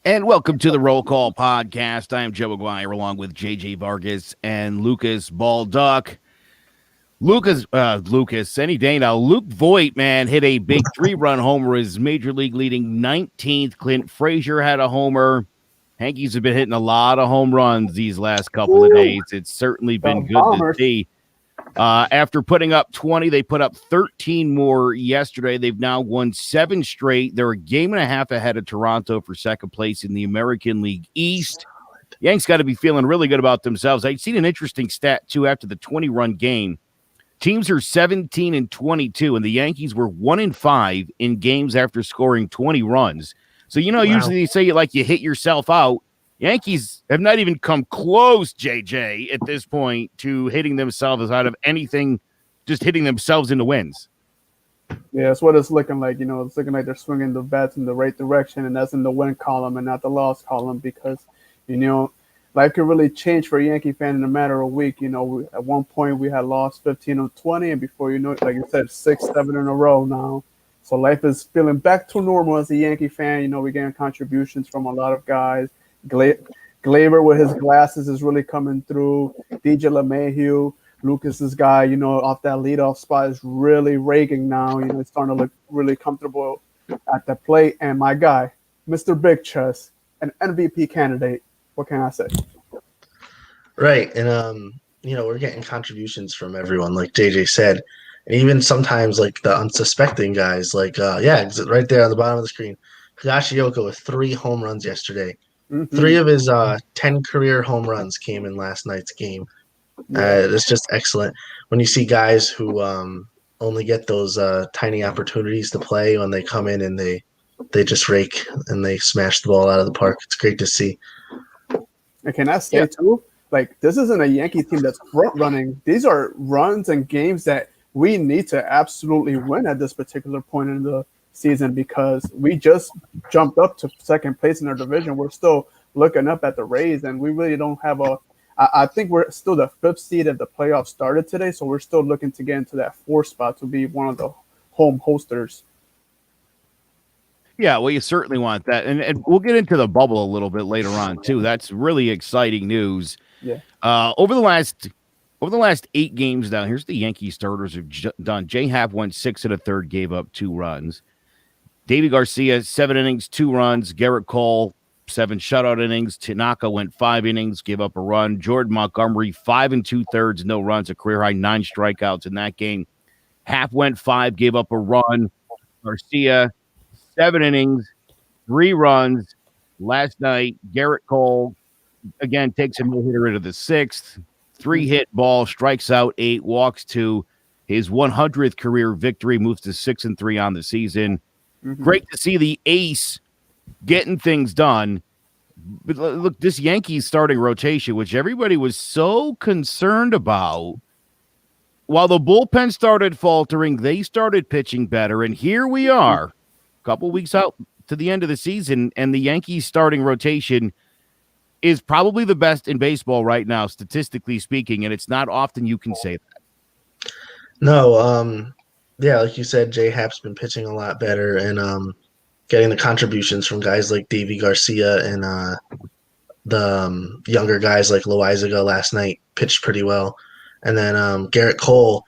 And welcome to the Roll Call Podcast. I am Joe McGuire along with JJ Vargas and Lucas Balduck. Lucas, any day now. Luke Voigt, man, hit a big 3-run homer, his major league leading 19th. Clint Frazier had a homer. Yankees have been hitting a lot of home runs these last couple of days. It's certainly been good to see. After putting up 20, they put up 13 more yesterday. They've now won 7 straight. They're a game and a half ahead of Toronto for second place in the American League East. Yanks got to be feeling really good about themselves. I'd seen an interesting stat, too, after the 20-run game. Teams are 17-22, and the Yankees were 1-5 in games after scoring 20 runs. So, usually they say you hit yourself out. Yankees have not even come close, JJ, at this point to hitting themselves out of anything, just hitting themselves in the wins. Yeah, that's what it's looking like. It's looking like they're swinging the bats in the right direction, and that's in the win column and not the loss column because, life could really change for a Yankee fan in a matter of a week. At one point we had lost 15 of 20, and before you know it, like you said, 6, 7 in a row now. So life is feeling back to normal as a Yankee fan. We're getting contributions from a lot of guys. Gleyber with his glasses is really coming through. DJ LeMahieu, Lucas's guy, off that leadoff spot is really raking now. He's starting to look really comfortable at the plate. And my guy, Mr. Big Chest, an MVP candidate. What can I say? Right. And, we're getting contributions from everyone, like JJ said. And even sometimes, the unsuspecting guys, right there on the bottom of the screen. Higashioka with 3 home runs yesterday. Mm-hmm. 3 of his 10 career home runs came in last night's game. It's just excellent. When you see guys who only get those tiny opportunities to play when they come in and they just rake and they smash the ball out of the park. It's great to see. And can I say, too, this isn't a Yankee team that's front-running. These are runs and games that we need to absolutely win at this particular point in the season because we just jumped up to second place in our division. We're still looking up at the Rays, and we really don't have I think we're still the 5th seed if the playoffs started today, so we're still looking to get into that 4th spot to be one of the home hosters. Yeah, well, you certainly want that. And we'll get into the bubble a little bit later on, too. That's really exciting news. Yeah. Over the last 8 games now, here's the Yankee starters have done. J. Happ went 6 1/3, gave up 2 runs. Davy Garcia, 7 innings, 2 runs. Garrett Cole, 7 shutout innings. Tanaka went 5 innings, gave up a run. Jordan Montgomery, 5 2/3, no runs, a career high 9 strikeouts in that game. Happ went 5, gave up a run. Garcia, 7 innings, 3 runs. Last night, Garrett Cole, again, takes a no-hitter into the 6th. 3-hit ball, strikes out 8, walks 2. His 100th career victory, moves to 6-3 on the season. Mm-hmm. Great to see the ace getting things done. But look, this Yankees starting rotation, which everybody was so concerned about, while the bullpen started faltering, they started pitching better. And here we are, a couple weeks out to the end of the season, and the Yankees starting rotation is probably the best in baseball right now, statistically speaking, and it's not often you can say that. No, like you said, J. Happ's been pitching a lot better and getting the contributions from guys like Davy Garcia and the younger guys like Loaizaga last night pitched pretty well. And then Garrett Cole,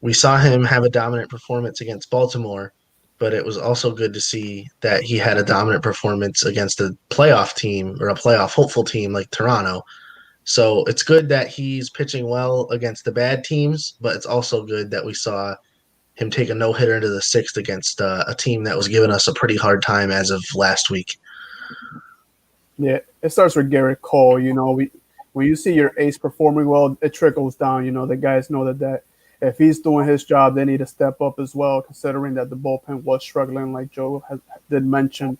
we saw him have a dominant performance against Baltimore, but it was also good to see that he had a dominant performance against a playoff team or a playoff hopeful team like Toronto. So it's good that he's pitching well against the bad teams, but it's also good that we saw him take a no-hitter into the 6th against a team that was giving us a pretty hard time as of last week. Yeah, it starts with Garrett Cole. When you see your ace performing well, it trickles down. The guys know that if he's doing his job, they need to step up as well, considering that the bullpen was struggling, like Joe did mention.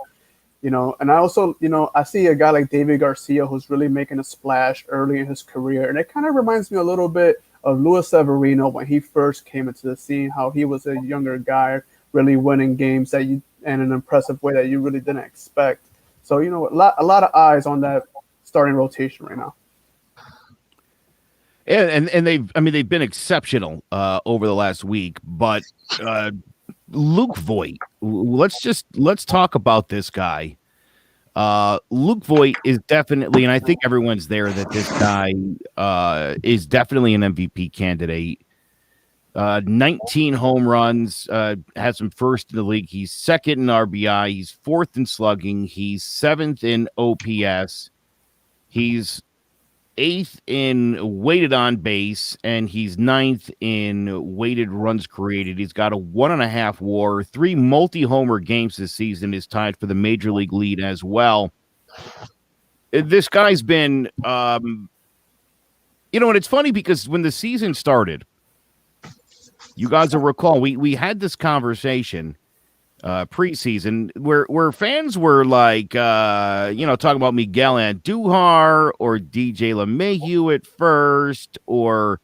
And I also, I see a guy like David Garcia who's really making a splash early in his career. And it kind of reminds me a little bit of Luis Severino when he first came into the scene, how he was a younger guy, really winning games in an impressive way that you really didn't expect. So, a lot of eyes on that starting rotation right now. And they've been exceptional over the last week, but Luke Voit, let's talk about this guy. Luke Voit is definitely, and I think everyone's there that this guy is definitely an MVP candidate. 19 home runs, has him first in the league. He's second in RBI. He's fourth in slugging. He's seventh in OPS. He's eighth in weighted on base, and he's ninth in weighted runs created. He's got a 1.5 WAR, 3 multi-homer games this season, is tied for the major league lead as well. This guy's been, and it's funny because when the season started, you guys will recall we had this conversation preseason where fans were like, talking about Miguel Andujar or DJ LeMahieu at first, or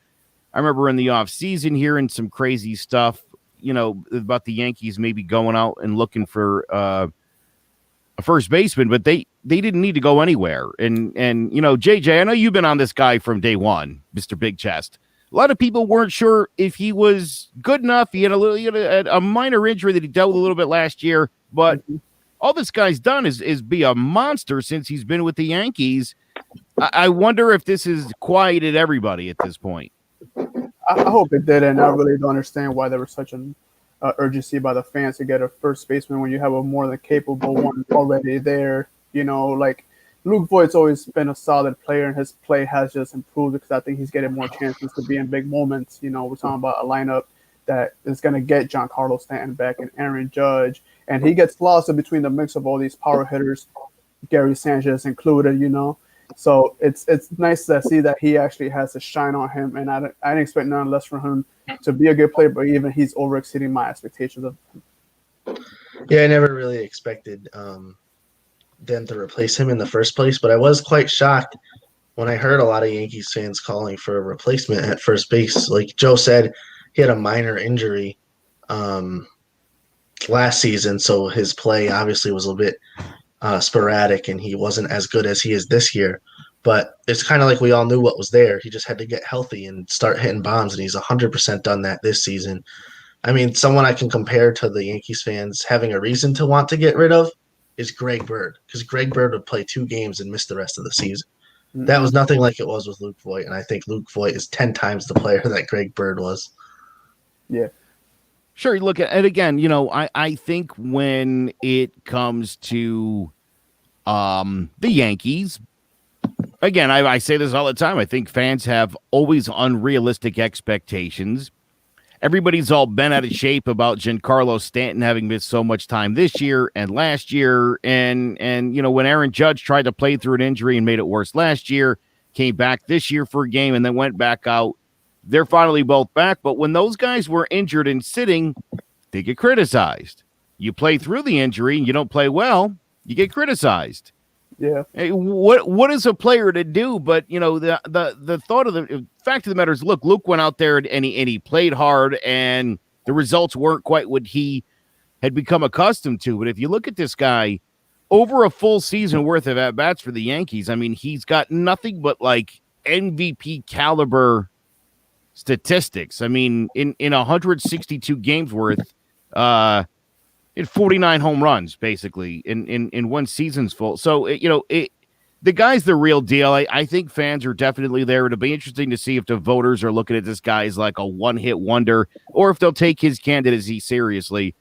I remember in the offseason hearing some crazy stuff, about the Yankees maybe going out and looking for a first baseman, but they didn't need to go anywhere. And JJ, I know you've been on this guy from day one, Mr. Big Chest. A lot of people weren't sure if he was good enough. He had a minor injury that he dealt with a little bit last year, but all this guy's done is be a monster since he's been with the Yankees. I wonder if this has quieted everybody at this point. I hope it did, and I really don't understand why there was such an urgency by the fans to get a first baseman when you have a more than capable one already there. Luke Voigt's always been a solid player, and his play has just improved because I think he's getting more chances to be in big moments. We're talking about a lineup that is going to get Giancarlo Stanton back and Aaron Judge, and he gets lost in between the mix of all these power hitters, Gary Sanchez included. So it's nice to see that he actually has a shine on him, and I didn't expect none less from him to be a good player, but even he's over exceeding my expectations of him. Yeah, I never really expected them to replace him in the first place, but I was quite shocked when I heard a lot of Yankees fans calling for a replacement at first base. Like Joe said, he had a minor injury last season, so his play obviously was a little bit sporadic, and he wasn't as good as he is this year. But it's kind of like we all knew what was there. He just had to get healthy and start hitting bombs, and he's 100% done that this season. I mean, someone I can compare to the Yankees fans having a reason to want to get rid of is Greg Bird, because Greg Bird would play 2 games and miss the rest of the season. Mm-hmm. That was nothing like it was with Luke Voit, and I think Luke Voit is 10 times the player that Greg Bird was. Yeah. Sure, you look at it again, I think when it comes to the Yankees, again, I say this all the time, I think fans have always unrealistic expectations. Everybody's all bent out of shape about Giancarlo Stanton having missed so much time this year and last year. And when Aaron Judge tried to play through an injury and made it worse last year, came back this year for a game and then went back out. They're finally both back. But when those guys were injured and sitting, they get criticized. You play through the injury and you don't play well, you get criticized. Yeah. Hey, what is a player to do? But the thought of the fact of the matter is, look, Luke went out there and he played hard, and the results weren't quite what he had become accustomed to. But if you look at this guy over a full season worth of at bats for the Yankees, I mean, he's got nothing but like MVP caliber statistics. I mean, in 162 games worth, in 49 home runs, basically, in one season's full. So, the guy's the real deal. I think fans are definitely there. It'll be interesting to see if the voters are looking at this guy as like a one-hit wonder, or if they'll take his candidacy seriously.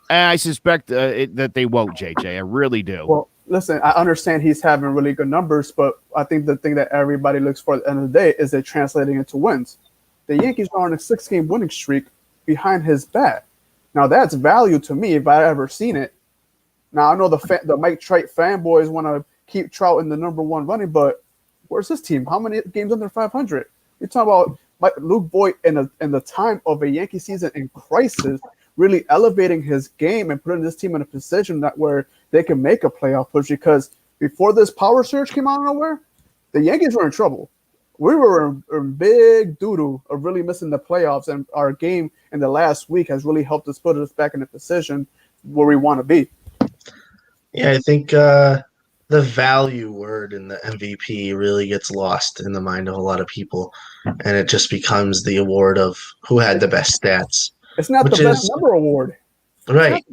I suspect that they won't, JJ. I really do. Well, listen, I understand he's having really good numbers, but I think the thing that everybody looks for at the end of the day is it translating into wins. The Yankees are on a 6-game winning streak behind his bat. Now, that's value to me if I ever seen it. Now, I know the Mike Trout fanboys want to keep Trout in the number one running, but where's his team? How many games under 500? You're talking about Luke Voit in the time of a Yankee season in crisis, really elevating his game and putting this team in a position where they can make a playoff push, because before this power surge came out of nowhere, the Yankees were in trouble. We were in big doo-doo of really missing the playoffs, and our game in the last week has really helped us put us back in a position where we want to be. Yeah, I think the value word in the MVP really gets lost in the mind of a lot of people, and it just becomes the award of who had the best stats, It's not the which best is number award. It's not. right.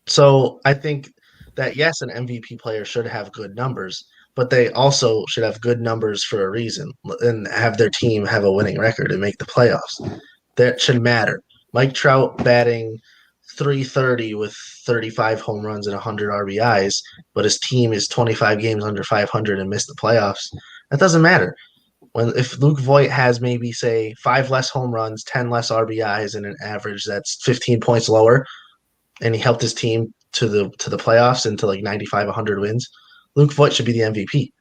So I think that yes, an MVP player should have good numbers, but they also should have good numbers for a reason and have their team have a winning record and make the playoffs. That should matter. Mike Trout batting 330 with 35 home runs and 100 RBIs, but his team is 25 games under 500 and missed the playoffs. That doesn't matter. When if Luke Voigt has maybe say 5 less home runs, 10 less RBIs, and an average that's 15 points lower, and he helped his team to the playoffs and to like 95, 100 wins, Luke Voigt should be the MVP.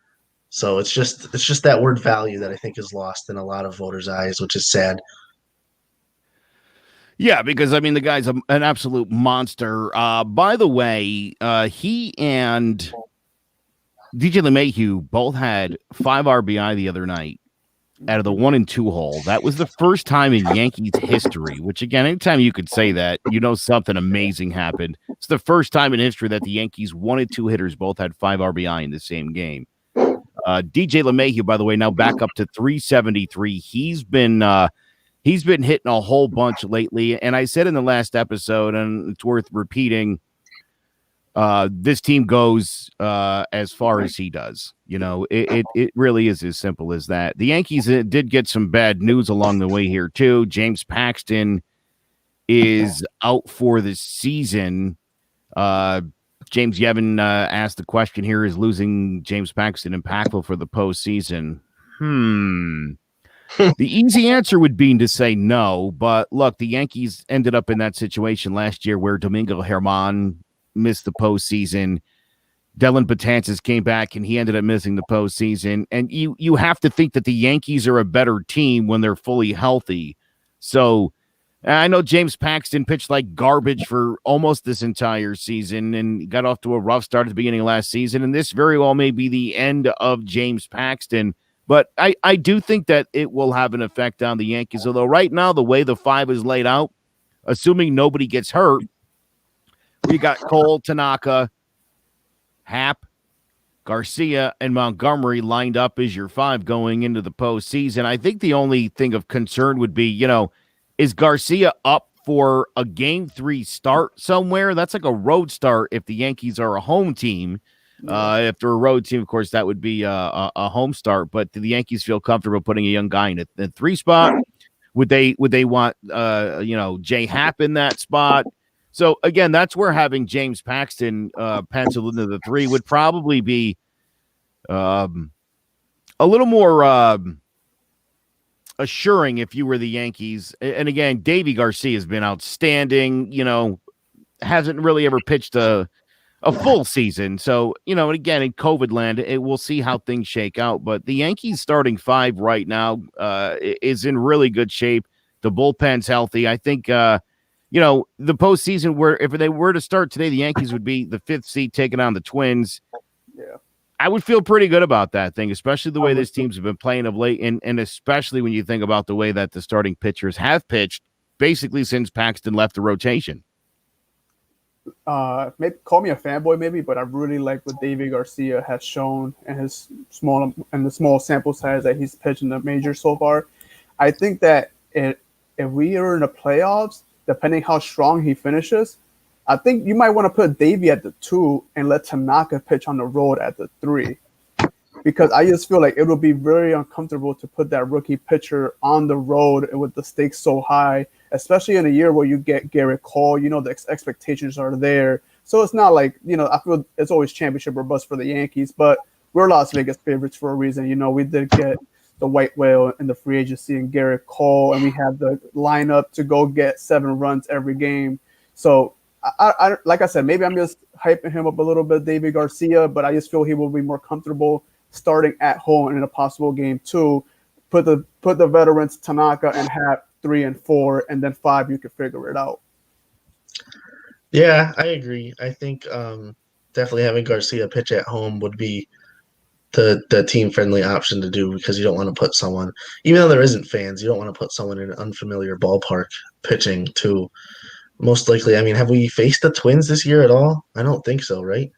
So it's just that word value that I think is lost in a lot of voters' eyes, which is sad. Yeah, because I mean the guy's an absolute monster. By the way, he and DJ LeMahieu both had 5 RBI the other night out of the 1 and 2 hole. That was the first time in Yankees history, which again, anytime you could say that, you know something amazing happened. It's the first time in history that the Yankees 1 and 2 hitters both had 5 RBI in the same game. DJ LeMahieu, by the way, now back up to 373. He's been hitting a whole bunch lately, and I said in the last episode, and it's worth repeating, this team goes as far as he does. You know, it really is as simple as that. The Yankees did get some bad news along the way here, too. James Paxton is out for the season. James Yevon asked the question here, is losing James Paxton impactful for the postseason? The easy answer would be to say no, but look, the Yankees ended up in that situation last year where Domingo Germán missed the postseason. Dellin Betances came back and he ended up missing the postseason. And you have to think that the Yankees are a better team when they're fully healthy. So I know James Paxton pitched like garbage for almost this entire season and got off to a rough start at the beginning of last season. And this very well may be the end of James Paxton. But I do think that it will have an effect on the Yankees. Although right now, the way the 5 is laid out, assuming nobody gets hurt, we got Cole, Tanaka, Happ, Garcia, and Montgomery lined up as your 5 going into the postseason. I think the only thing of concern would be, is Garcia up for a Game 3 start somewhere? That's like a road start if the Yankees are a home team. If they're a road team, of course, that would be a home start. But do the Yankees feel comfortable putting a young guy in the 3 spot? Would they want Jay Happ in that spot? So again, that's where having James Paxton penciled into the 3 would probably be a little more assuring if you were the Yankees. And again, Davy Garcia has been outstanding. Hasn't really ever pitched a full season. So, and again, in COVID land, we'll see how things shake out. But the Yankees starting 5 right now is in really good shape. The bullpen's healthy. I think, the postseason, where if they were to start today, the Yankees would be the 5th seed taking on the Twins. Yeah. I would feel pretty good about that thing, especially the way these teams have been playing of late. And especially when you think about the way that the starting pitchers have pitched basically since Paxton left the rotation. Maybe call me a fanboy, maybe, but I really like what Davy Garcia has shown and the small sample size that he's pitched in the majors so far. I think that if we are in the playoffs, depending how strong he finishes, I think you might want to put Davy at the 2 and let Tanaka pitch on the road at the 3. Because I just feel like it would be very uncomfortable to put that rookie pitcher on the road with the stakes so high, especially in a year where you get Garrett Cole. The expectations are there. So it's not like, I feel it's always championship or bust for the Yankees, but we're Las Vegas favorites for a reason. We did get the white whale in the free agency and Garrett Cole, and we have the lineup to go get 7 runs every game. So I like I said, maybe I'm just hyping him up a little bit, David Garcia, but I just feel he will be more comfortable starting at home in a possible Game 2. Put the veterans Tanaka and Happ 3 and 4, and then 5 you could figure it out. Yeah, I agree. I think definitely having Garcia pitch at home would be the team-friendly option to do, because you don't want to put someone, even though there isn't fans, you don't want to put someone in an unfamiliar ballpark pitching too. Most likely, have we faced the Twins this year at all? I don't think so, right?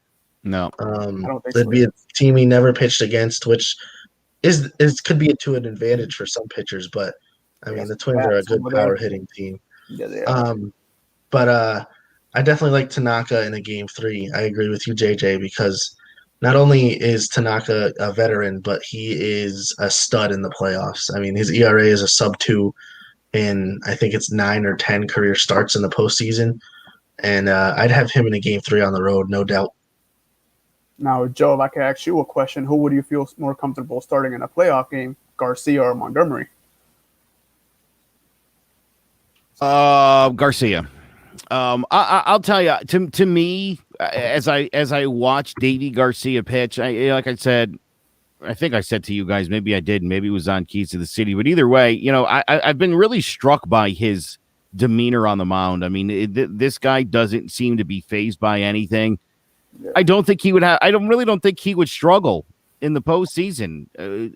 No. I don't think There'd so. be a team he never pitched against, which is could be to an advantage for some pitchers, but I They mean got the some Twins are a bats good over power there. hitting team. Yeah, they are. But I definitely like Tanaka in a game 3. I agree with you, JJ, because not only is Tanaka a veteran, but he is a stud in the playoffs. I mean, his ERA is a sub 2 in I think it's 9 or 10 career starts in the postseason, and I'd have him in a game 3 on the road, no doubt. Now, Joe, if I could ask you a question, who would you feel more comfortable starting in a playoff game, Garcia or Montgomery? Garcia. I'll tell you. To me, as I watch Davy Garcia pitch, like I said, I think I said to you guys, maybe I did, maybe it was on Keys to the City, but either way, I've been really struck by his demeanor on the mound. I mean, this guy doesn't seem to be fazed by anything. Yeah. I don't think he would have. I don't think he would struggle in the postseason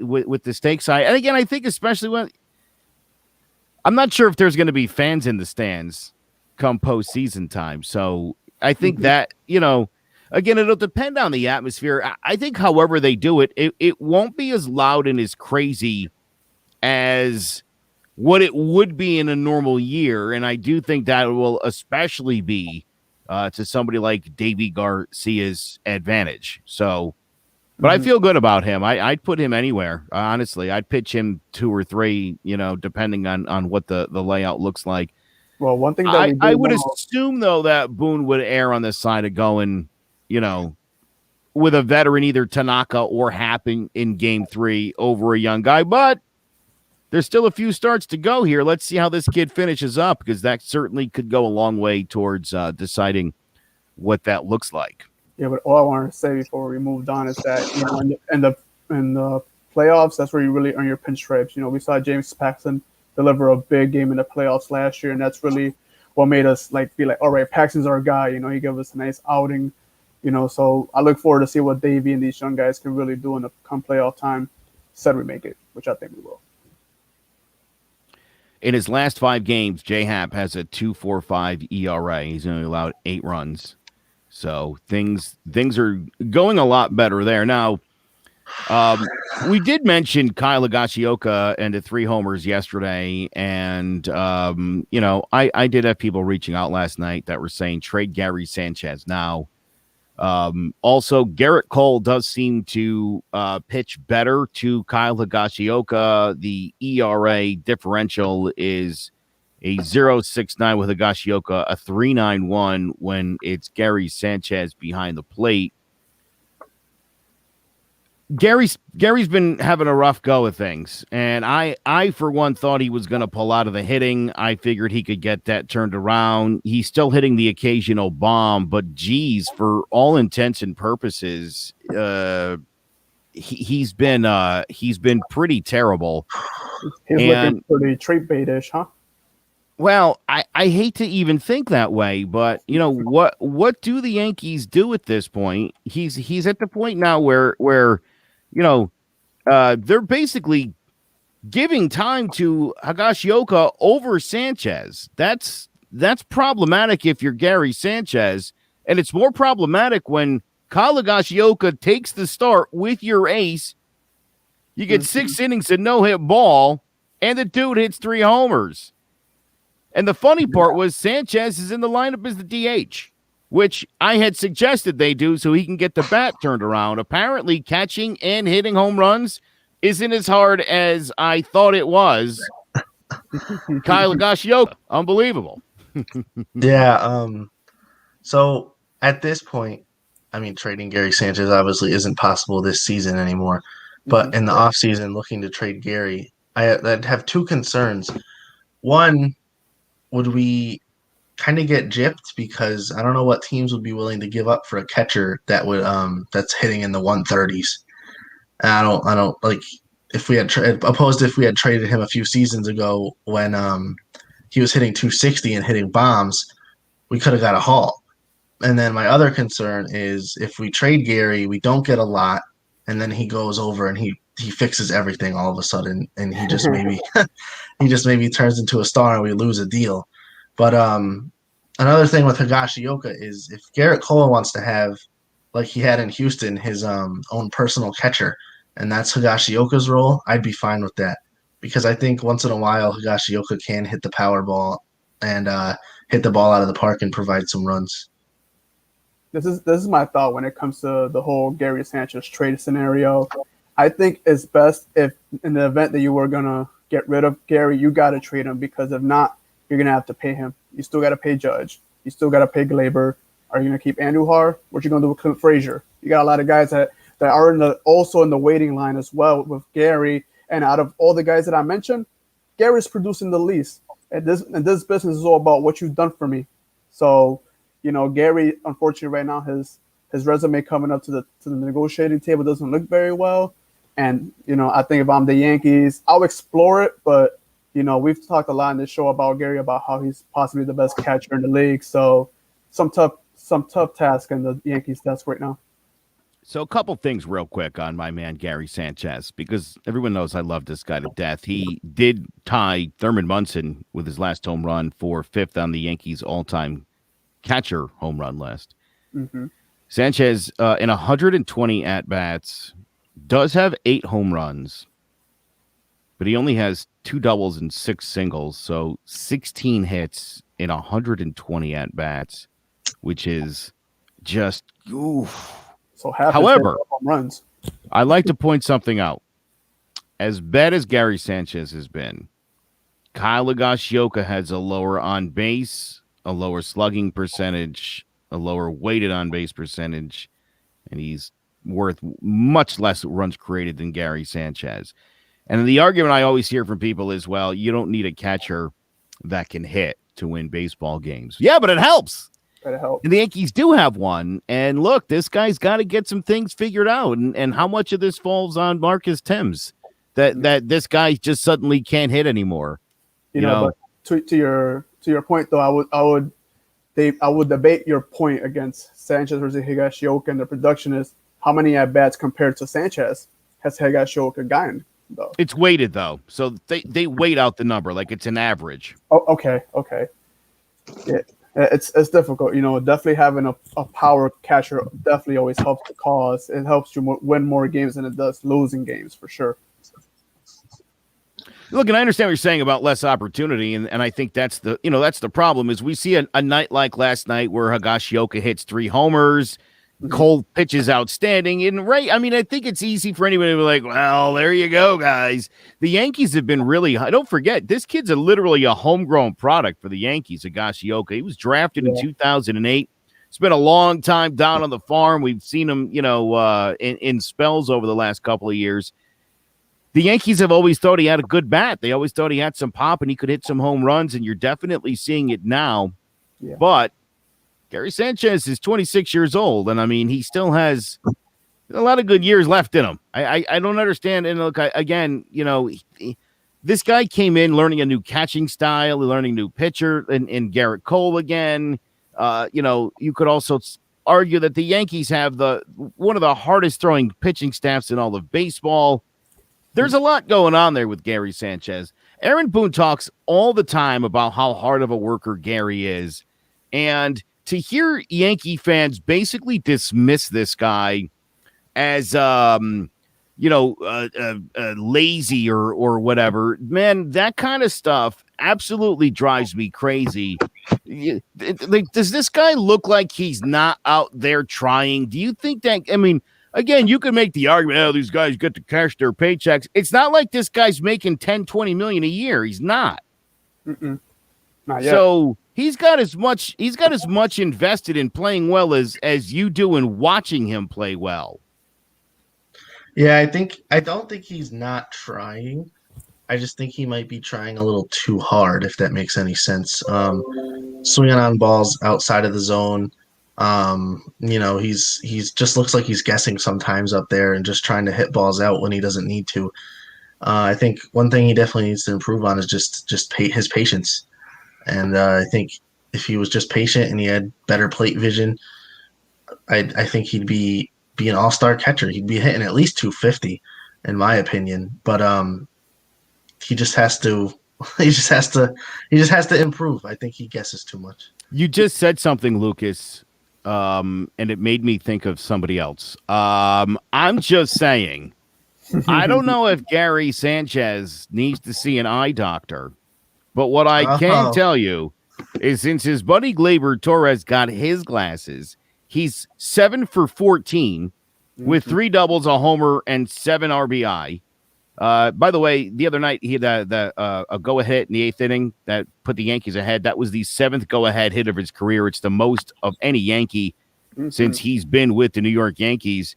with the stakes high. And again, I think especially when I'm not sure if there's going to be fans in the stands come postseason time. So I think that, again, it'll depend on the atmosphere. I think however they do it, it won't be as loud and as crazy as what it would be in a normal year. And I do think that will especially be to somebody like Davy Garcia's advantage. So, but I feel good about him. I'd put him anywhere. Honestly, I'd pitch him 2 or 3, depending on what the layout looks like. Well, one thing that I would assume, though, that Boone would err on the side of going, with a veteran, either Tanaka or Happ in game 3 over a young guy. But there's still a few starts to go here. Let's see how this kid finishes up, because that certainly could go a long way towards deciding what that looks like. Yeah, but all I wanted to say before we moved on is that in the playoffs, that's where you really earn your pinstripes. We saw James Paxton deliver a big game in the playoffs last year, and that's really what made us be like, all right, Paxton's our guy. He gave us a nice outing. So I look forward to see what Davey and these young guys can really do in the come playoff time. Said we make it, which I think we will. In his last 5 games, J Happ has a 2.45 ERA. He's only allowed 8 runs. So things are going a lot better there. Now, we did mention Kyle Higashioka and the 3 homers yesterday. And, I did have people reaching out last night that were saying trade Gary Sanchez now. Also, Garrett Cole does seem to pitch better to Kyle Higashioka. The ERA differential is a 0.69 with Higashioka, a 3.91 when it's Gary Sanchez behind the plate. Gary's been having a rough go of things, and I for one thought he was going to pull out of the hitting. I figured he could get that turned around. He's still hitting the occasional bomb, but geez, for all intents and purposes, he's been pretty terrible. He's looking pretty trait bait-ish, huh? Well, I hate to even think that way, but what do the Yankees do at this point? He's at the point now where they're basically giving time to Higashioka over Sanchez. That's problematic if you're Gary Sanchez, and it's more problematic when Kyle Higashioka takes the start with your ace. You get 6 innings of no-hit ball, and the dude hits 3 homers. And the funny part was Sanchez is in the lineup as the DH, which I had suggested they do so he can get the bat turned around. Apparently, catching and hitting home runs isn't as hard as I thought it was. Kyle Higashioka, unbelievable. Yeah. So at this point, I mean, trading Gary Sanchez obviously isn't possible this season anymore. But in the offseason, looking to trade Gary, I'd have 2 concerns. One, would we kind of get gypped, because I don't know what teams would be willing to give up for a catcher that would that's hitting in the 130s. And I don't like if we had if we had traded him a few seasons ago when he was hitting 260 and hitting bombs, we could have got a haul. And then my other concern is if we trade Gary, we don't get a lot, and then he goes over and he fixes everything all of a sudden, and he just maybe turns into a star and we lose a deal. But another thing with Higashioka is if Garrett Cole wants to have like he had in Houston, his own personal catcher, and that's Higashioka's role, I'd be fine with that because I think once in a while Higashioka can hit the power ball and hit the ball out of the park and provide some runs. This is my thought when it comes to the whole Gary Sanchez trade scenario. I think it's best if in the event that you were gonna get rid of Gary, you gotta trade him because if not, you're gonna have to pay him. You still gotta pay Judge. You still gotta pay Glaber. Are you gonna keep Andujar? What you gonna do with Clint Frazier? You got a lot of guys that are also in the waiting line as well with Gary. And out of all the guys that I mentioned, Gary's producing the least. And this business is all about what you've done for me. So, Gary, unfortunately, right now his resume coming up to the negotiating table doesn't look very well. And I think if I'm the Yankees, I'll explore it. But we've talked a lot in this show about Gary, about how he's possibly the best catcher in the league. So some tough task in the Yankees desk right now. So a couple things real quick on my man Gary Sanchez, because everyone knows I love this guy to death. He did tie Thurman Munson with his last home run for 5th on the Yankees all-time catcher home run list. Mm-hmm. Sanchez, in 120 at-bats, does have 8 home runs, but he only has 2 doubles and 6 singles, so 16 hits in 120 at-bats, which is just oof. So half however, home runs. I like to point something out. As bad as Gary Sanchez has been, Kyle Higashioka has a lower on base, a lower slugging percentage, a lower weighted on base percentage, and he's worth much less runs created than Gary Sanchez. And the argument I always hear from people is, well, you don't need a catcher that can hit to win baseball games. Yeah, but it helps. And the Yankees do have one. And look, this guy's got to get some things figured out. And how much of this falls on Marcus Thames that this guy just suddenly can't hit anymore? You know? But to your point though, I would debate your point against Sanchez versus Higashioka, and the production is how many at bats compared to Sanchez has Higashioka gotten though? It's weighted though, so they weight out the number like it's an average. Oh, okay. Yeah. It's difficult, definitely having a power catcher definitely always helps the cause. It helps you win more games than it does losing games for sure. Look, and I understand what you're saying about less opportunity, and I think that's the problem is we see a night like last night where Higashioka hits 3 homers, Cole pitches outstanding, and I think it's easy for anybody to be like, well, there you go, guys. The Yankees have been really high. Don't forget, this kid's literally a homegrown product for the Yankees, Higashioka. He was drafted in 2008. It's been a long time down on the farm. We've seen him, in spells over the last couple of years. The Yankees have always thought he had a good bat. They always thought he had some pop and he could hit some home runs, and you're definitely seeing it now. Yeah. But Gary Sanchez is 26 years old, and he still has a lot of good years left in him. I don't understand. And look, this guy came in learning a new catching style, learning a new pitcher, in Garrett Cole again. You could also argue that the Yankees have one of the hardest throwing pitching staffs in all of baseball. There's a lot going on there with Gary Sanchez. Aaron Boone talks all the time about how hard of a worker Gary is, and to hear Yankee fans basically dismiss this guy as, lazy or whatever, man, that kind of stuff absolutely drives me crazy. Does this guy look like he's not out there trying? Do you think that, again, you can make the argument, these guys get to cash their paychecks. It's not like this guy's making 10, 20 million a year. He's not. Mm-mm. Not yet. So he's got as much invested in playing well as you do in watching him play well. Yeah, I don't think he's not trying. I just think he might be trying a little too hard, if that makes any sense. Swinging on balls outside of the zone. He's just looks like he's guessing sometimes up there and just trying to hit balls out when he doesn't need to. I think one thing he definitely needs to improve on is just his patience. And I think if he was just patient and he had better plate vision, I think he'd be an all-star catcher. He'd be hitting at least 250, in my opinion. But he just has to improve. I think he guesses too much. You just said something, Lucas. and it made me think of somebody else. I'm just saying, I don't know if Gary Sanchez needs to see an eye doctor, but what I can tell you is since his buddy Gleyber Torres got his glasses, he's 7 for 14 with 3 doubles, a homer, and 7 RBI. By the way, the other night he had a go-ahead in the 8th inning that put the Yankees ahead. That was the 7th go-ahead hit of his career. It's the most of any Yankee since he's been with the New York Yankees.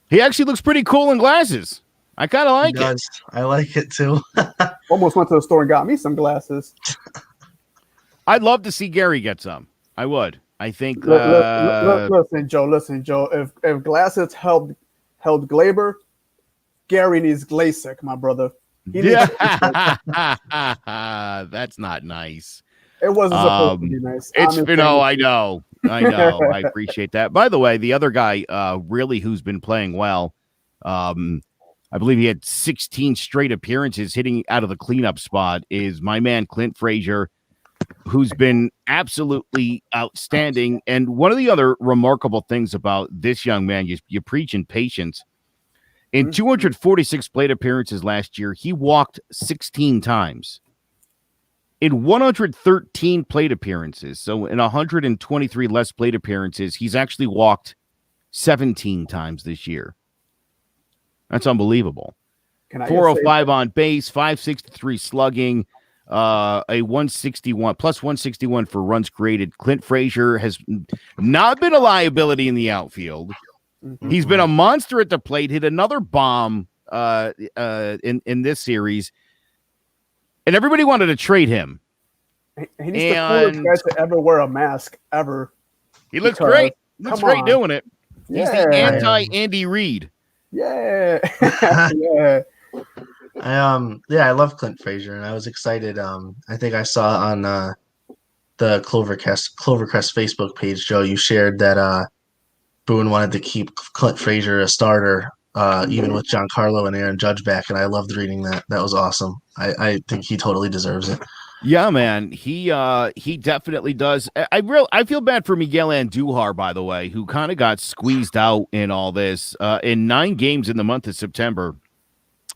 He actually looks pretty cool in glasses. I kind of like it. I like it too. Almost went to the store and got me some glasses. I'd love to see Gary get some. I would. I think. Listen, Joe. If glasses helped Gleyber, Gary needs LASIK, my brother. That's not nice. It wasn't supposed to be nice. I know. I appreciate that. By the way, the other guy, really, who's been playing well, I believe he had 16 straight appearances hitting out of the cleanup spot, is my man Clint Frazier, who's been absolutely outstanding. And one of the other remarkable things about this young man, you preach in patience. In 246 plate appearances last year, he walked 16 times. In 113 plate appearances, so in 123 less plate appearances, he's actually walked 17 times this year. That's unbelievable. 405 on base, 563 slugging, a 161 plus 161 for runs created. Clint Frazier has not been a liability in the outfield. He's been a monster at the plate, hit another bomb in this series, and everybody wanted to trade him. He's the coolest guy to ever wear a mask, ever. He looks great. Looks great doing it. He's the anti-Andy Reid. Yeah. Yeah. I love Clint Frazier, and I was excited. I think I saw on the Clovercrest Facebook page, Joe, you shared that Boone wanted to keep Clint Frazier a starter, even with Giancarlo and Aaron Judge back, and I loved reading that. That was awesome. I think he totally deserves it. Yeah, man, he definitely does. I feel bad for Miguel Andujar, by the way, who kind of got squeezed out in all this. In 9 games in the month of September,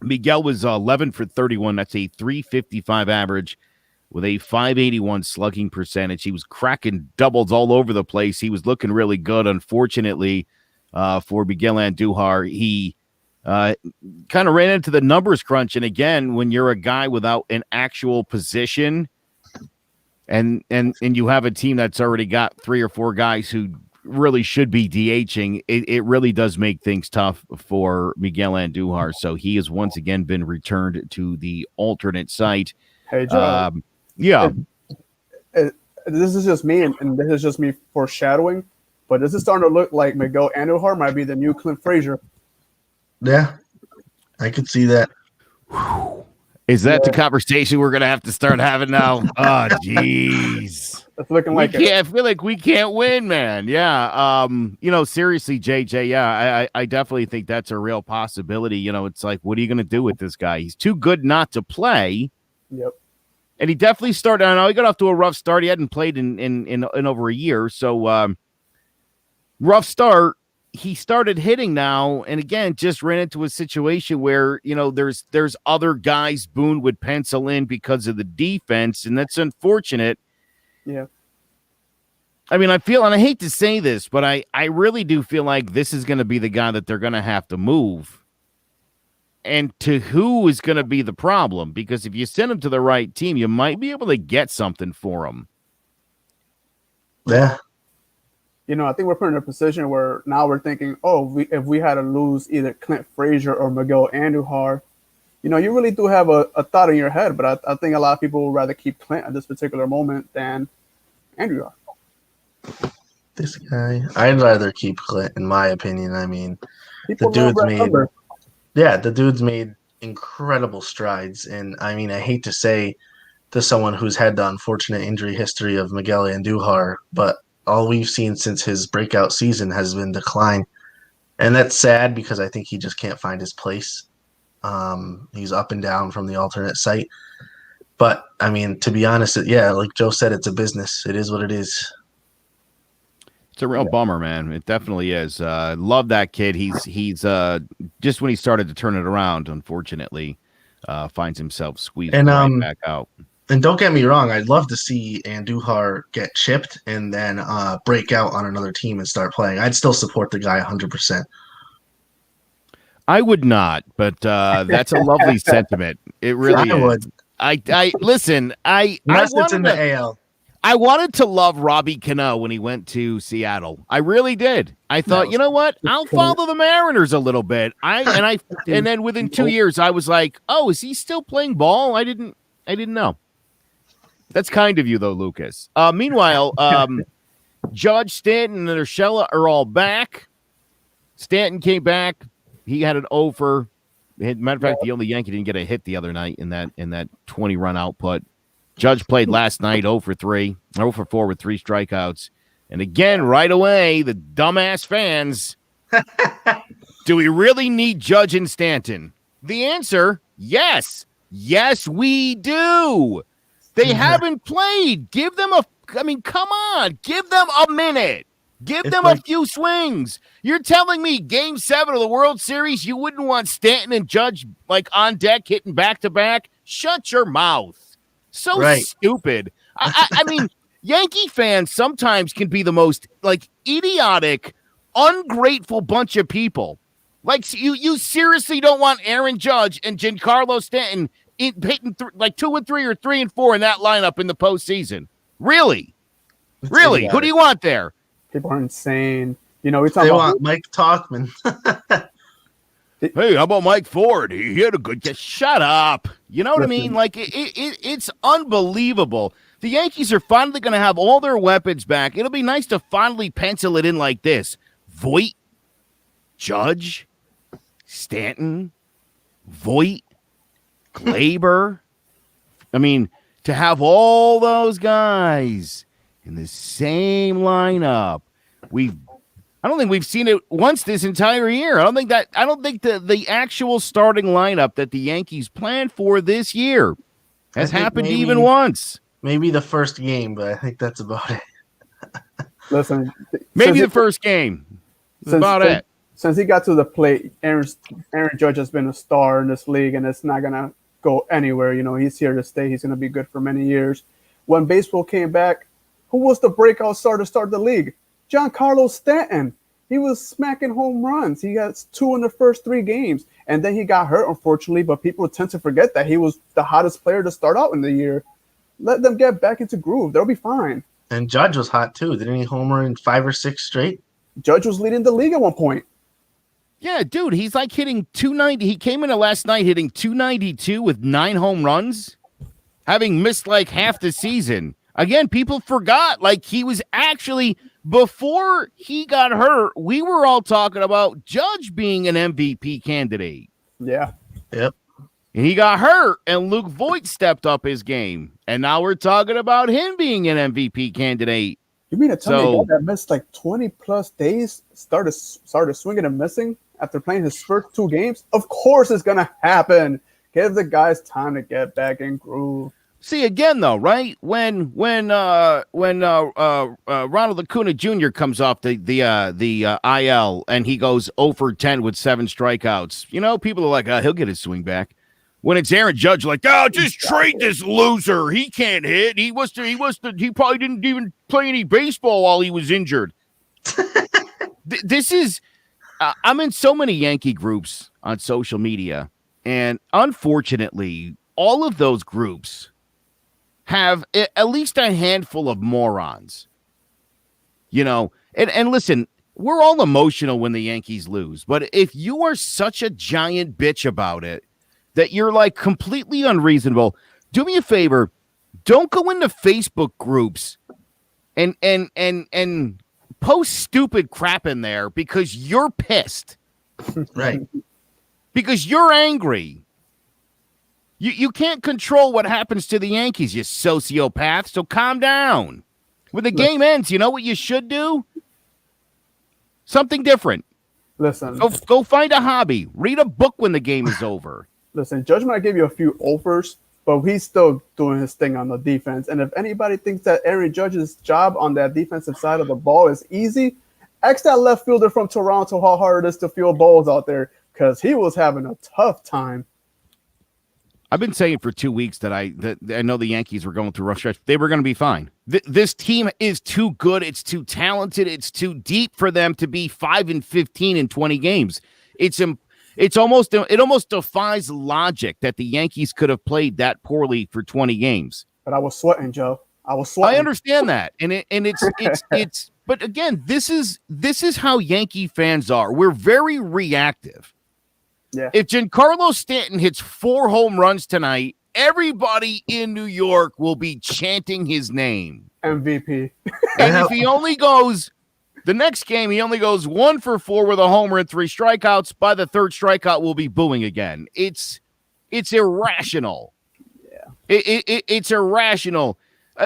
Miguel was 11 for 31. That's a 355 average with a 581 slugging percentage. He was cracking doubles all over the place. He was looking really good. Unfortunately, for Miguel Andujar, he kind of ran into the numbers crunch. And again, when you're a guy without an actual position and you have a team that's already got 3 or 4 guys who really should be DHing, it really does make things tough for Miguel Andujar. So he has once again been returned to the alternate site. Hey, Joe. Yeah. This is just me, and this is just me foreshadowing, but this is starting to look like Miguel Andujar might be the new Clint Frazier. Yeah, I could see that. Is that the conversation we're going to have to start having now? Oh, jeez. It's looking like I feel like we can't win, man. Yeah. Seriously, JJ, yeah, I definitely think that's a real possibility. It's like, what are you going to do with this guy? He's too good not to play. Yep. And he definitely started. I know he got off to a rough start. He hadn't played in over a year. So rough start. He started hitting now, and again, just ran into a situation where, there's other guys Boone would pencil in because of the defense, and that's unfortunate. Yeah. I mean, I feel, and I hate to say this, but I really do feel like this is going to be the guy that they're going to have to move. And to who is going to be the problem? Because if you send him to the right team, you might be able to get something for him. Yeah. I think we're put in a position where now we're thinking, if we had to lose either Clint Frazier or Miguel Andujar, you really do have a thought in your head. But I think a lot of people would rather keep Clint at this particular moment than Andujar. This guy, I'd rather keep Clint, in my opinion. I mean, the dude's made incredible strides. And I mean, I hate to say to someone who's had the unfortunate injury history of Miguel Andujar, but all we've seen since his breakout season has been decline. And that's sad because I think he just can't find his place. He's up and down from the alternate site. But, I mean, to be honest, like Joe said, it's a business. It is what it is. It's a real bummer, man. It definitely is. Love that kid. He's just when he started to turn it around, unfortunately, finds himself squeezed right back out. And don't get me wrong, I'd love to see Andujar get chipped and then break out on another team and start playing. I'd still support the guy 100%. I would not, but that's a lovely sentiment. It really is. Would. I listen. Unless it's in the AL. I wanted to love Robbie Cano when he went to Seattle. I really did. I thought, you know what? I'll follow the Mariners a little bit. And then within 2 years, I was like, oh, is he still playing ball? I didn't know. That's kind of you, though, Lucas. Meanwhile, Judge, Stanton, and Urshela are all back. Stanton came back. He had an over. Matter of fact, the only Yankee didn't get a hit the other night in that 20-run output. Judge played last night 0 for 4 with 3 strikeouts. And again, right away, the dumbass fans, do we really need Judge and Stanton? The answer, yes. Yes, we do. They haven't played. Give them come on. Give them a minute. Give them a few swings. You're telling me Game 7 of the World Series, you wouldn't want Stanton and Judge on deck hitting back-to-back? Shut your mouth. So stupid. I mean, Yankee fans sometimes can be the most idiotic, ungrateful bunch of people. Like you seriously don't want Aaron Judge and Giancarlo Stanton hitting 2 and 3 or 3 and 4 in that lineup in the postseason. Really? Really? Who do you want there? People are insane. We want Mike Tauchman. Hey, how about Mike Ford? He had a good. Just shut up. You know what I mean? Like it's unbelievable. The Yankees are finally going to have all their weapons back. It'll be nice to finally pencil it in like this: Voit, Judge, Stanton, Voit, Glaber. I mean, to have all those guys in the same lineup, I don't think we've seen it once this entire year. I don't think the actual starting lineup that the Yankees planned for this year has happened even once. Maybe the first game, but I think that's about it. Listen, maybe the first game. That's about it. Since he got to the plate, Aaron Judge has been a star in this league, and it's not gonna go anywhere. He's here to stay. He's gonna be good for many years. When baseball came back, who was the breakout star to start the league? Giancarlo Stanton. He was smacking home runs. He got 2 in the first 3 games. And then he got hurt, unfortunately, but people tend to forget that he was the hottest player to start out in the year. Let them get back into groove. They'll be fine. And Judge was hot, too. Didn't he homer in 5 or 6 straight? Judge was leading the league at one point. Yeah, dude, he's hitting 290. He came into last night hitting 292 with 9 home runs, having missed half the season. Again, people forgot. He was actually... Before he got hurt, we were all talking about Judge being an MVP candidate. Yeah. Yep. And he got hurt, and Luke Voit stepped up his game. And now we're talking about him being an MVP candidate. You mean to tell me a guy that missed 20-plus days started swinging and missing after playing his first 2 games? Of course it's going to happen. Give the guys time to get back in groove. See, again, though, right? When Ronald Acuna Jr. comes off the IL and he goes 0 for 10 with 7 strikeouts, people are like, he'll get his swing back. When it's Aaron Judge, just trade this loser. He can't hit. He probably didn't even play any baseball while he was injured. This is, I'm in so many Yankee groups on social media, and unfortunately, all of those groups have at least a handful of morons, and listen, we're all emotional when the Yankees lose, but if you are such a giant bitch about it that you're completely unreasonable, do me a favor, don't go into Facebook groups and post stupid crap in there because you're pissed. Right. Because you're angry. You can't control what happens to the Yankees, you sociopath, so calm down. When the game ends, you know what you should do? Something different. Listen. Go find a hobby. Read a book when the game is over. Listen, Judge might give you a few offers, but he's still doing his thing on the defense. And if anybody thinks that Aaron Judge's job on that defensive side of the ball is easy, ask that left fielder from Toronto how hard it is to field balls out there, because he was having a tough time. I've been saying for 2 weeks that I know the Yankees were going through a rough stretch. They were going to be fine. This team is too good. It's too talented. It's too deep for them to be 5-15 in 20 games. It almost defies logic that the Yankees could have played that poorly for 20 games. But I was sweating, Joe. I was sweating. I understand that, and it's. But again, this is how Yankee fans are. We're very reactive. Yeah. If Giancarlo Stanton hits 4 home runs tonight, everybody in New York will be chanting his name. MVP. And if he only goes the next game, he only goes 1 for 4 with a homer and 3 strikeouts. By the 3rd strikeout, we'll be booing again. It's irrational. Yeah. It's irrational.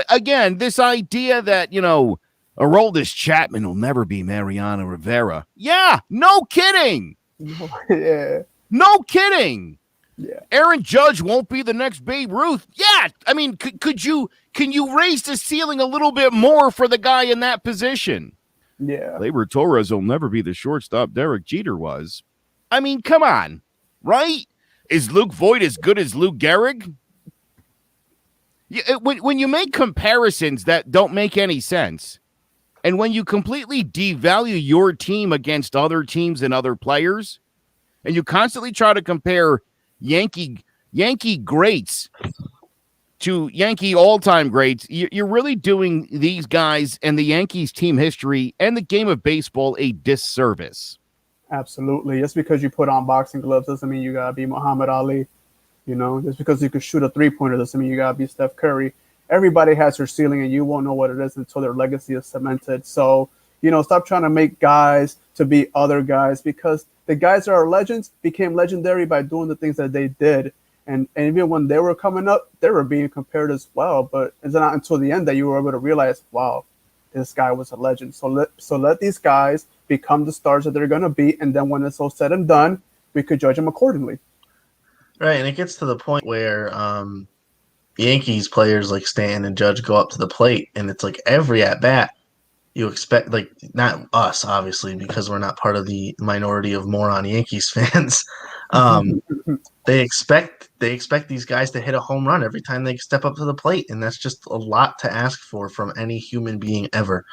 Again, this idea that, Aroldis Chapman will never be Mariano Rivera. Yeah, no kidding. Yeah. No kidding. Yeah. Aaron Judge won't be the next Babe Ruth. Yeah. I mean, can you raise the ceiling a little bit more for the guy in that position? Yeah. Gleyber Torres will never be the shortstop Derek Jeter was. I mean, come on, right? Is Luke Voigt as good as Lou Gehrig? When you make comparisons that don't make any sense, and when you completely devalue your team against other teams and other players, and you constantly try to compare Yankee greats to Yankee all-time greats, you're really doing these guys and the Yankees team history and the game of baseball a disservice. Absolutely. Just because you put on boxing gloves doesn't mean you gotta be Muhammad Ali. Just because you can shoot a 3-pointer doesn't mean you gotta be Steph Curry. Everybody has their ceiling, and you won't know what it is until their legacy is cemented. So, stop trying to make guys to be other guys, because the guys that are legends became legendary by doing the things that they did. And even when they were coming up, they were being compared as well. But it's not until the end that you were able to realize, wow, this guy was a legend. So let these guys become the stars that they're going to be. And then when it's all said and done, we could judge them accordingly. Right. And it gets to the point where Yankees players like Stanton and Judge go up to the plate, and it's like every at bat you expect, like, not us obviously because we're not part of the minority of moron Yankees fans. They expect these guys to hit a home run every time they step up to the plate, and that's just a lot to ask for from any human being ever.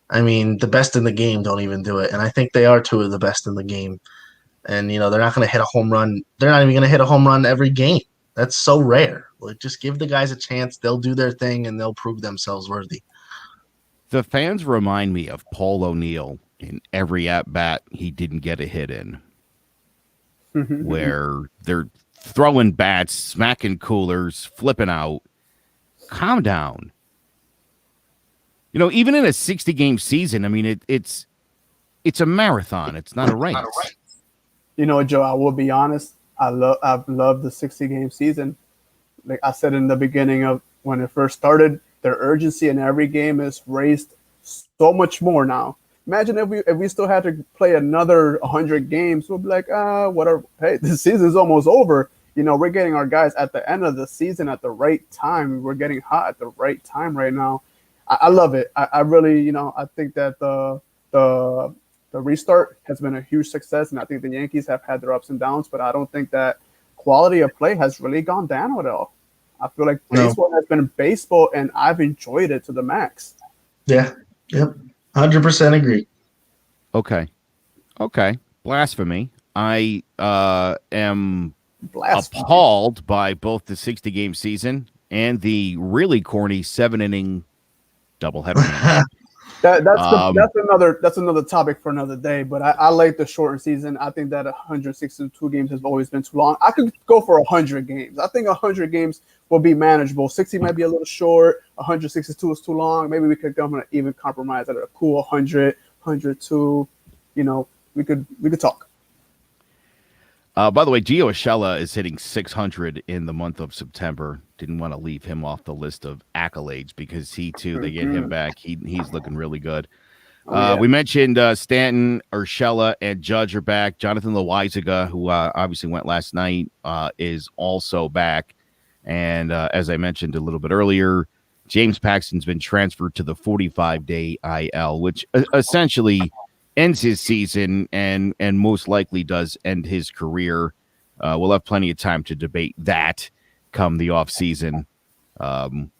I mean, the best in the game don't even do it, and I think they are 2 of the best in the game. And they're not going to hit a home run. They're not even going to hit a home run every game. That's so rare. Like, just give the guys a chance. They'll do their thing, and they'll prove themselves worthy. The fans remind me of Paul O'Neill in every at-bat he didn't get a hit in, where they're throwing bats, smacking coolers, flipping out. Calm down. Even in a 60-game season, I mean, it's a marathon. It's not a race. Joe, I will be honest. I've loved the 60-game season. Like I said in the beginning of when it first started, their urgency in every game is raised so much more now. Imagine if we still had to play another 100 games, we'll be like, whatever. Hey, the season's almost over. We're getting our guys at the end of the season at the right time. We're getting hot at the right time right now. I love it. I really, I think that the restart has been a huge success, and I think the Yankees have had their ups and downs, but I don't think that quality of play has really gone down at all. I feel like baseball has been baseball, and I've enjoyed it to the max. Yeah. Yep. 100% agree. Okay. Blasphemy. I am appalled by both the 60-game season and the really corny 7-inning doubleheader. That's another topic for another day. But I like the shortened season. I think that 162 games has always been too long. I could go for 100 games. I think 100 games will be manageable. 60 might be a little short. 162 is too long. Maybe we could come and even compromise at a cool 100, 102. We could talk. By the way, Gio Urshela is hitting 600 in the month of September. Didn't want to leave him off the list of accolades because he too, they get him back. He's looking really good. We mentioned Stanton, Urshela, and Judge are back. Jonathan Loaizaga, who obviously went last night, is also back. And as I mentioned a little bit earlier, James Paxton's been transferred to the 45-day IL, which essentially ends his season and most likely does end his career. We'll have plenty of time to debate that come the offseason,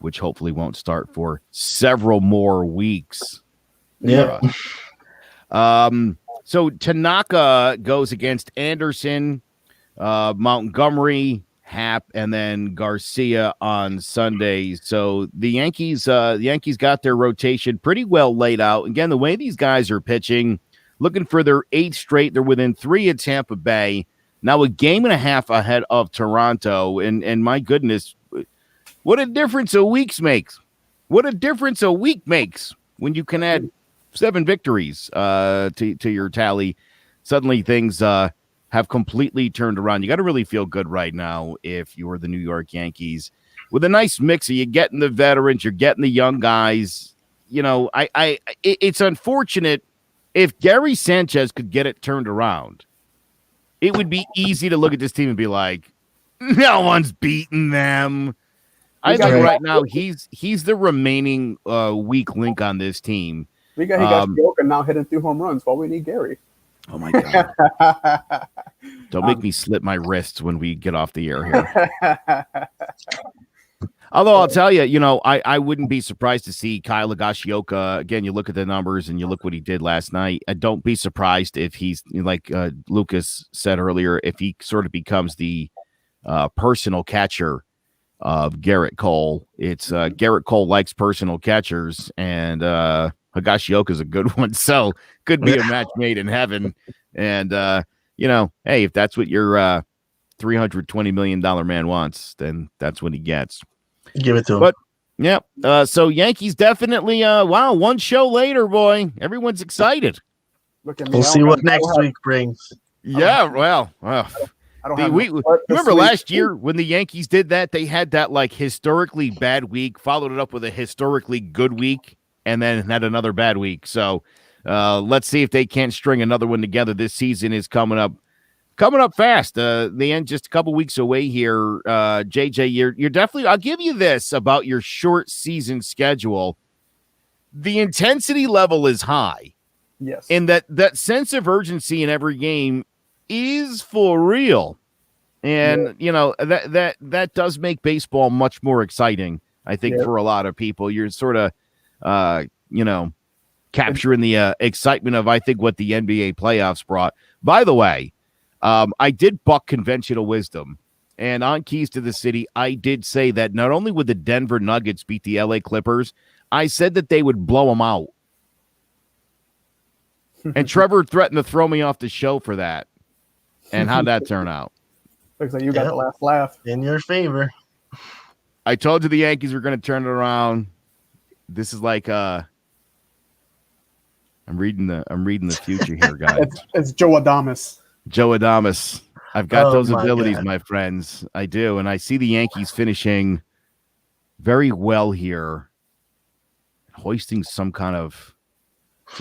which hopefully won't start for several more weeks. Yeah. So Tanaka goes against Anderson, Montgomery, Happ, and then Garcia on Sunday. So the Yankees got their rotation pretty well laid out. Again, the way these guys are pitching, looking for their 8th straight. They're within 3 of Tampa Bay. Now a game and a half ahead of Toronto. And my goodness, what a difference a week makes. What a difference a week makes when you can add 7 victories to your tally. Suddenly things have completely turned around. You got to really feel good right now if you're the New York Yankees with a nice mix of you getting the veterans, you're getting the young guys. You know, it's unfortunate. If Gary Sanchez could get it turned around, it would be easy to look at this team and be like, no one's beating them. I think right now he's the remaining weak link on this team. He got broken now hitting 2 home runs. Well, we need Gary. Oh my God. Don't make me slip my wrists when we get off the air here. Although I'll tell you, I wouldn't be surprised to see Kyle Higashioka. Again, you look at the numbers and you look what he did last night. Don't be surprised if he's, like Lucas said earlier, if he sort of becomes the personal catcher of Garrett Cole. It's Garrett Cole likes personal catchers, and Higashioka is a good one. So could be a match made in heaven. And, hey, if that's what your $320 million man wants, then that's what he gets. Give it to him. But yeah, so Yankees definitely. Wow, one show later, boy, everyone's excited. We'll see what next week brings. Yeah, well. Remember last year when the Yankees did that? They had that like historically bad week, followed it up with a historically good week, and then had another bad week. So let's see if they can't string another one together. This season is coming up fast. The end just a couple weeks away here. JJ, you're definitely, I'll give you this about your short season schedule. The intensity level is high. Yes. And that sense of urgency in every game is for real. And, that does make baseball much more exciting, I think, for a lot of people. You're sort of, capturing the excitement of, I think, what the NBA playoffs brought. By the way, I did buck conventional wisdom, and on Keys to the City, I did say that not only would the Denver Nuggets beat the LA Clippers, I said that they would blow them out. And Trevor threatened to throw me off the show for that. And how'd that turn out? Looks like you got the last laugh. In your favor. I told you the Yankees were going to turn it around. This is like I'm reading the future here, guys. It's Joe Adames. Joe Adames. I've got those abilities, God. my friends. I do. And I see the Yankees finishing very well here, hoisting some kind of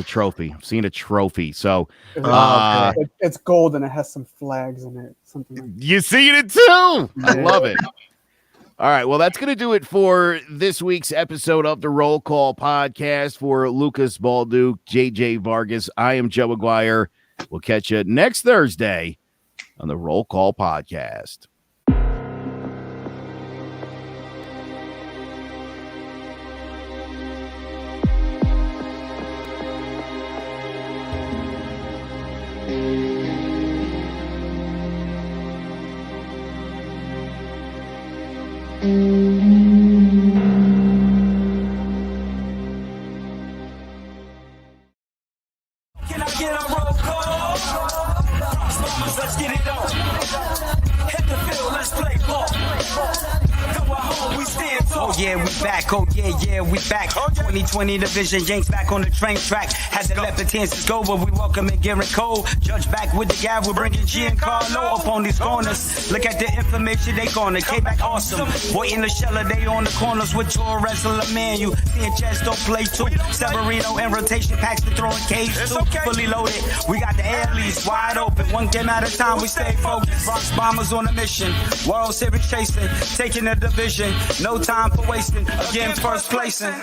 trophy. I'm seeing a trophy. So it's gold and it has some flags in it. Something like that. You seeing it too? I love it. All right. Well, that's going to do it for this week's episode of the Roll Call Podcast. For Lucas Balduke, JJ Vargas, I am Joe Aguirre. We'll catch you next Thursday on the Roll Call Podcast. Can I get a roll call? Let's get it on. Hit the field, let's play ball. Go home, we stand tall. yeah, we back. Oh, yeah, we back. 2020 division, Yanks back on the train track. Had to let the chances go, but we welcome in Garrett Cole. Judge back with the guy, we're bringing Giancarlo up on these corners. Look at the information they gonna K-back awesome. Boy in the Sheller, they on the corners with Torres and LeManuel. Seeing Chess don't play too. Severino in rotation, packs the throwing cage too. Fully loaded, we got the air leads wide open. One game at a time, we stay focused. Bronx Bombers on a mission. World Series chasing, taking the division. No time for wasting. Again, first placing.